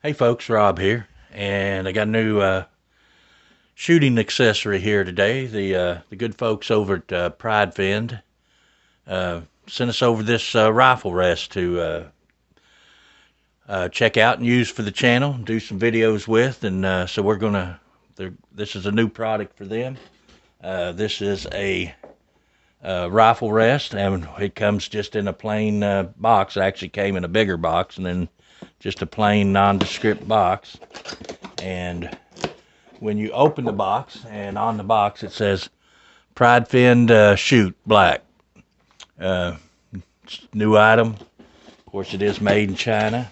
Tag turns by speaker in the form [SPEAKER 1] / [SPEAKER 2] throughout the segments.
[SPEAKER 1] Hey folks, Rob here, and I got a new shooting accessory here today. The good folks over at Pridefend sent us over this rifle rest to check out and use for the channel, do some videos with, and so we're gonna. This is a new product for them. This is a rifle rest, and it comes just in a plain box. It actually came in a bigger box, and then just a plain nondescript box. And when you open the box, and on the box it says Pridefend Shoot Black. New item. Of course, it is made in China.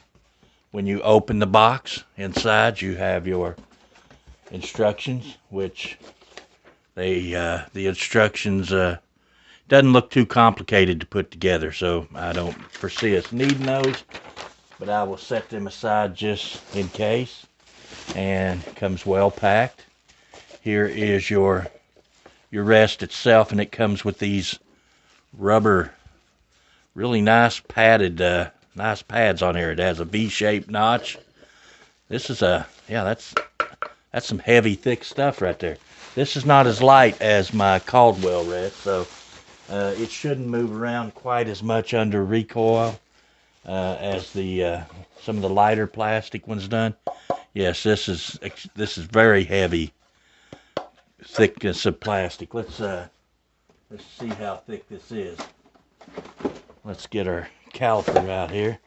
[SPEAKER 1] When you open the box, inside you have your instructions, which the instructions doesn't look too complicated to put together, so I don't foresee us needing those, but I will set them aside just in case. And it comes well packed. Here is your rest itself, and it comes with these rubber, really nice padded, nice pads on here. It has a V-shaped notch. This is that's some heavy, thick stuff right there. This is not as light as my Caldwell rest, so it shouldn't move around quite as much under recoil as some of the lighter plastic ones done. Yes, this is very heavy thickness of plastic. Let's see how thick this is. Let's get our caliper out here,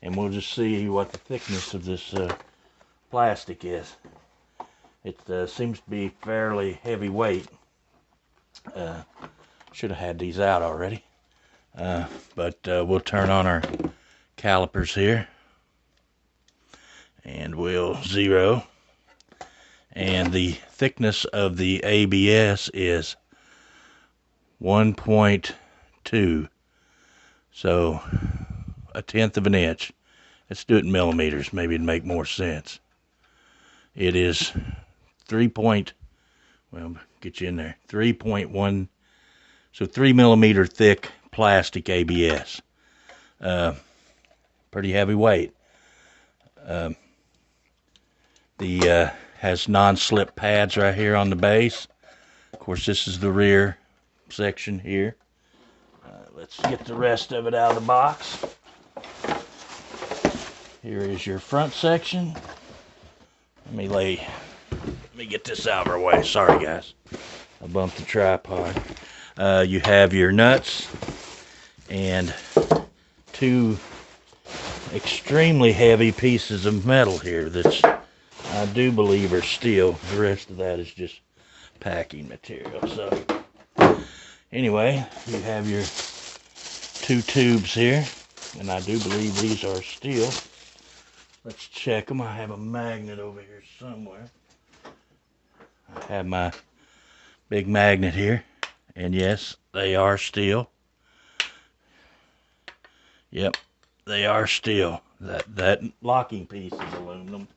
[SPEAKER 1] and we'll just see what the thickness of this plastic is. It seems to be fairly heavy weight. Should have had these out already, but we'll turn on our calipers here, and we'll zero. And the thickness of the ABS is 1.2, so 1/10 of an inch. Let's do it in millimeters, maybe it'd make more sense. It is 3.1, so 3 millimeter thick plastic ABS. Pretty heavy weight. Has non-slip pads right here on the base. Of course, this is the rear section here. Let's get the rest of it out of the box. Here is your front section. Let me get this out of our way. Sorry, guys. I bumped the tripod. You have your nuts and two extremely heavy pieces of metal here that's, I do believe, are steel. The rest of that is just packing material. So anyway, you have your two tubes here, and I do believe these are steel. Let's check them. I have a magnet over here somewhere. I have my big magnet here, and yes, they are steel. Yep, they are steel. That locking piece is aluminum,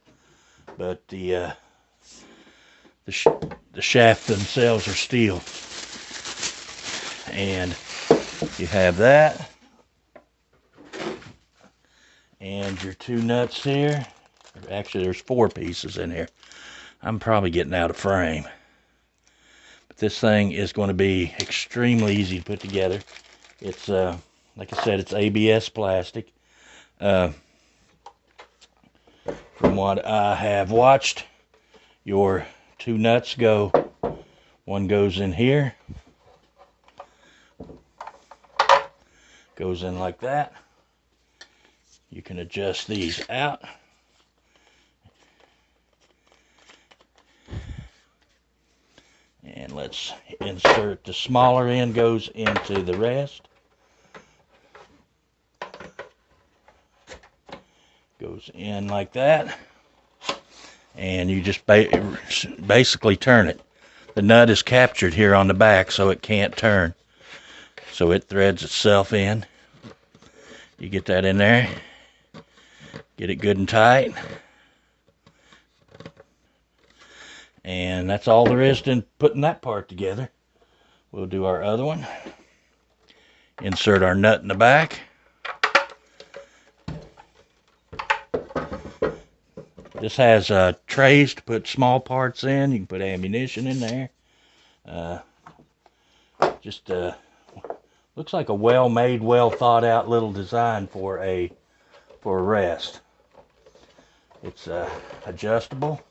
[SPEAKER 1] but the shaft themselves are steel. And you have that, and your two nuts here. Actually, there's 4 pieces in here. I'm probably getting out of frame, but this thing is going to be extremely easy to put together. It's like I said, it's ABS plastic. From what I have watched, your 2 nuts go, one goes in here, goes in like that. You can adjust these out. And let's insert the smaller end, goes into the rest. Goes in like that. And you just basically turn it. The nut is captured here on the back, so it can't turn. So it threads itself in. You get that in there. Get it good and tight. And that's all there is to putting that part together. We'll do our other one. Insert our nut in the back. This has trays to put small parts in. You can put ammunition in there. Just looks like a well-made, well-thought-out little design for a rest. It's adjustable.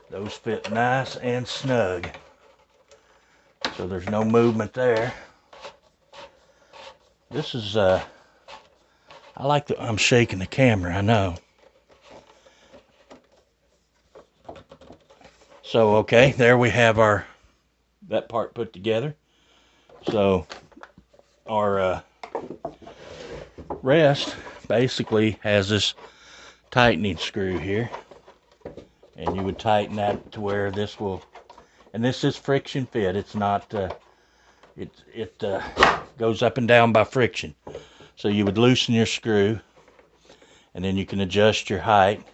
[SPEAKER 1] Those fit nice and snug, so there's no movement there. This is I like the, I'm shaking the camera, I know. So okay, there we have that part put together. So our rest basically has this tightening screw here, and you would tighten that to where this will, and this is friction fit. It's not it goes up and down by friction. So you would loosen your screw, and then you can adjust your height.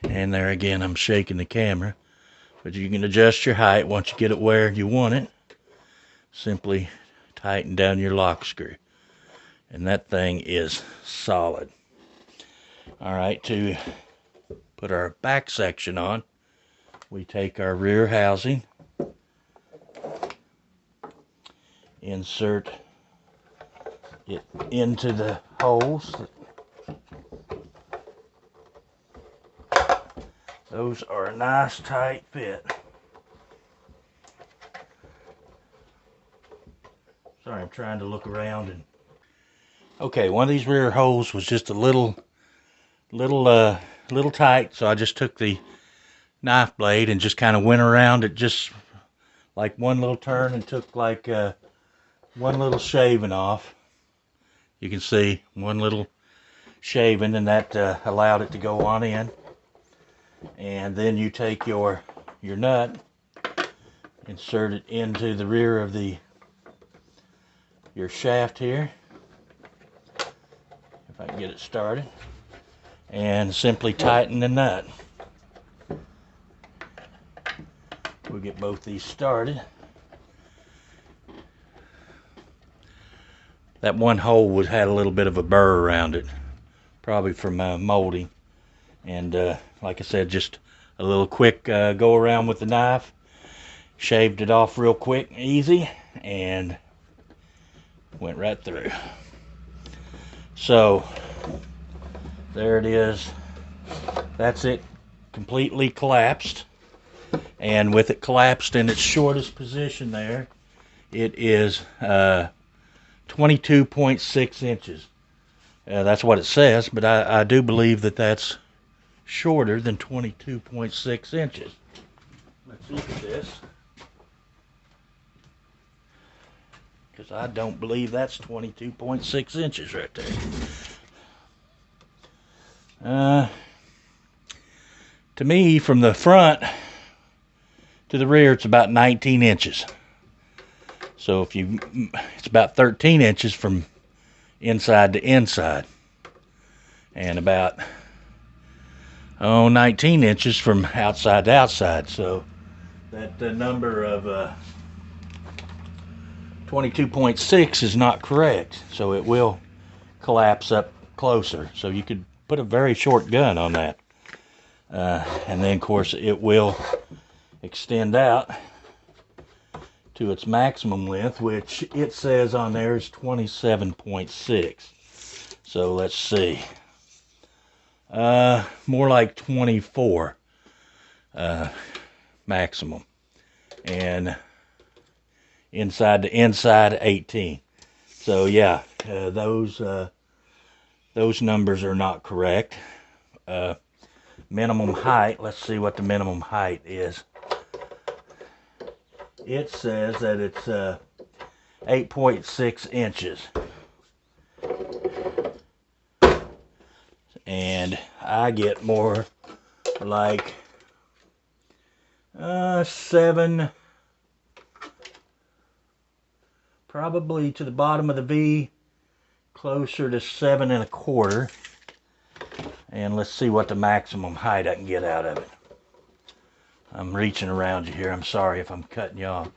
[SPEAKER 1] And there again, I'm shaking the camera, but you can adjust your height once you get it where you want it. Simply tighten down your lock screw, and that thing is solid. All right, to put our back section on, we take our rear housing, insert it into the holes. Those are a nice tight fit. Sorry, I'm trying to look around. And okay, one of these rear holes was just a little tight, so I just took the knife blade and just kind of went around it, just like one little turn, and took like one little shaving off. You can see one little shaving, and that allowed it to go on in. And then you take your nut, insert it into the rear of your shaft here, if I can get it started, and simply tighten the nut. We'll get both these started. That one hole had a little bit of a burr around it, probably from molding. And like I said, just a little quick go around with the knife, shaved it off real quick and easy, and went right through. So there it is. That's it, completely collapsed. And with it collapsed in its shortest position there, it is 22.6 inches. That's what it says, but I do believe that that's shorter than 22.6 inches. Let's look at this, because I don't believe that's 22.6 inches right there. To me, from the front to the rear, it's about 19 inches. So it's about 13 inches from inside to inside, and about 19 inches from outside to outside. So that number of 22.6 is not correct. So it will collapse up closer. So you could put a very short gun on that, and then of course it will extend out to its maximum length, which it says on there is 27.6. So let's see. More like 24 maximum, and inside to inside 18. So yeah, those numbers are not correct. Minimum height, let's see what the minimum height is. It says that it's 8.6 inches. And I get more like 7, probably to the bottom of the V, closer to 7.25. And let's see what the maximum height I can get out of it. I'm reaching around you here. I'm sorry if I'm cutting you off.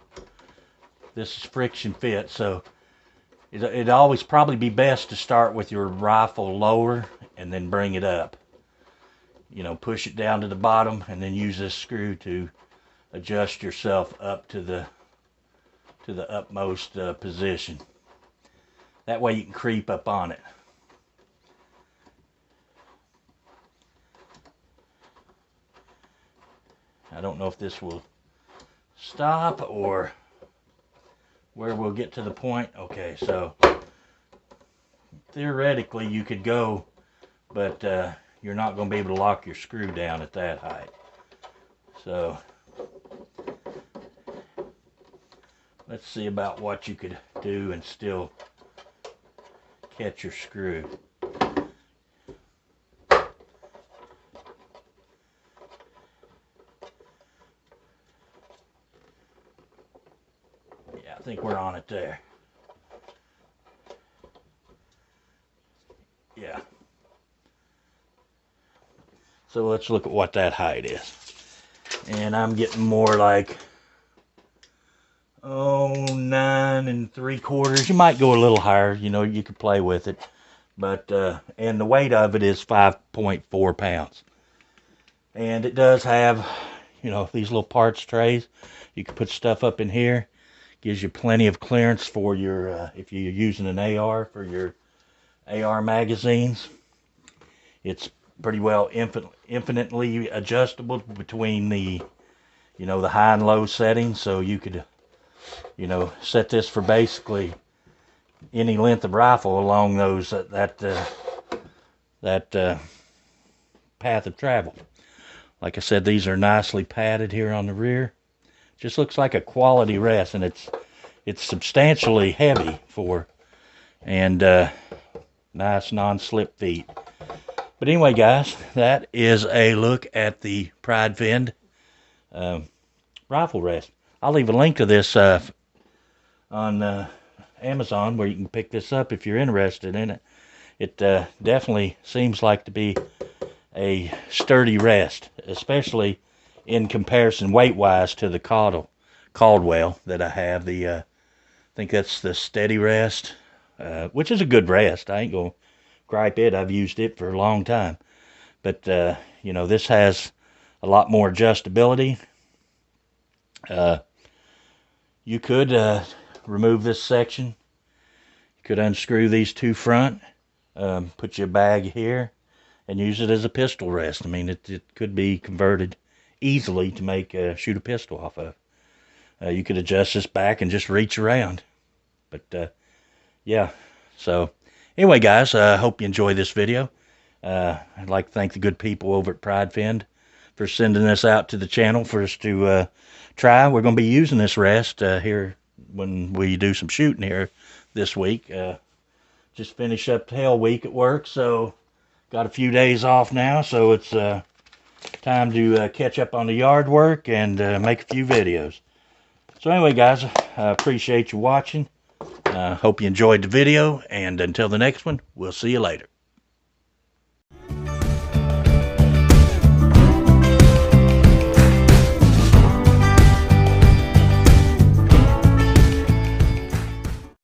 [SPEAKER 1] this is friction fit, so it'd always probably be best to start with your rifle lower and then bring it up. You know, push it down to the bottom and then use this screw to adjust yourself up to the utmost position. That way you can creep up on it. I don't know if this will stop or where we'll get to the point. Okay, so theoretically you could go, but you're not going to be able to lock your screw down at that height. So let's see about what you could do and still catch your screw. Yeah, I think we're on it there. Yeah. So let's look at what that height is. And I'm getting more like 9 3/4. You might go a little higher, you know, you could play with it. But and the weight of it is 5.4 pounds. And it does have, you know, these little parts trays. You can put stuff up in here. Gives you plenty of clearance for your if you're using an AR, for your AR magazines. It's pretty well infinitely adjustable between the, you know, the high and low settings, so you could, you know, set this for basically any length of rifle along those that path of travel. Like I said, these are nicely padded here on the rear. Just looks like a quality rest, and it's substantially heavy for, and nice non-slip feet. But anyway, guys, that is a look at the Pridefend rifle rest. I'll leave a link to this on Amazon, where you can pick this up if you're interested in it. It definitely seems like to be a sturdy rest, especially in comparison weight-wise to the Caldwell that I have. I think that's the Steady Rest, which is a good rest. I ain't gonna gripe it. I've used it for a long time. But you know, this has a lot more adjustability. You could remove this section. You could unscrew these two front, put your bag here, and use it as a pistol rest. I mean, it could be converted easily to make shoot a pistol off of. You could adjust this back and just reach around. But yeah, so anyway, guys, I hope you enjoy this video. I'd like to thank the good people over at Pridefend for sending this out to the channel for us to try. We're going to be using this rest here when we do some shooting here this week. Just finished up Hell Week at work, so got a few days off now, so it's time to catch up on the yard work and make a few videos. So anyway, guys, I appreciate you watching. Hope you enjoyed the video, and until the next one, we'll see you later.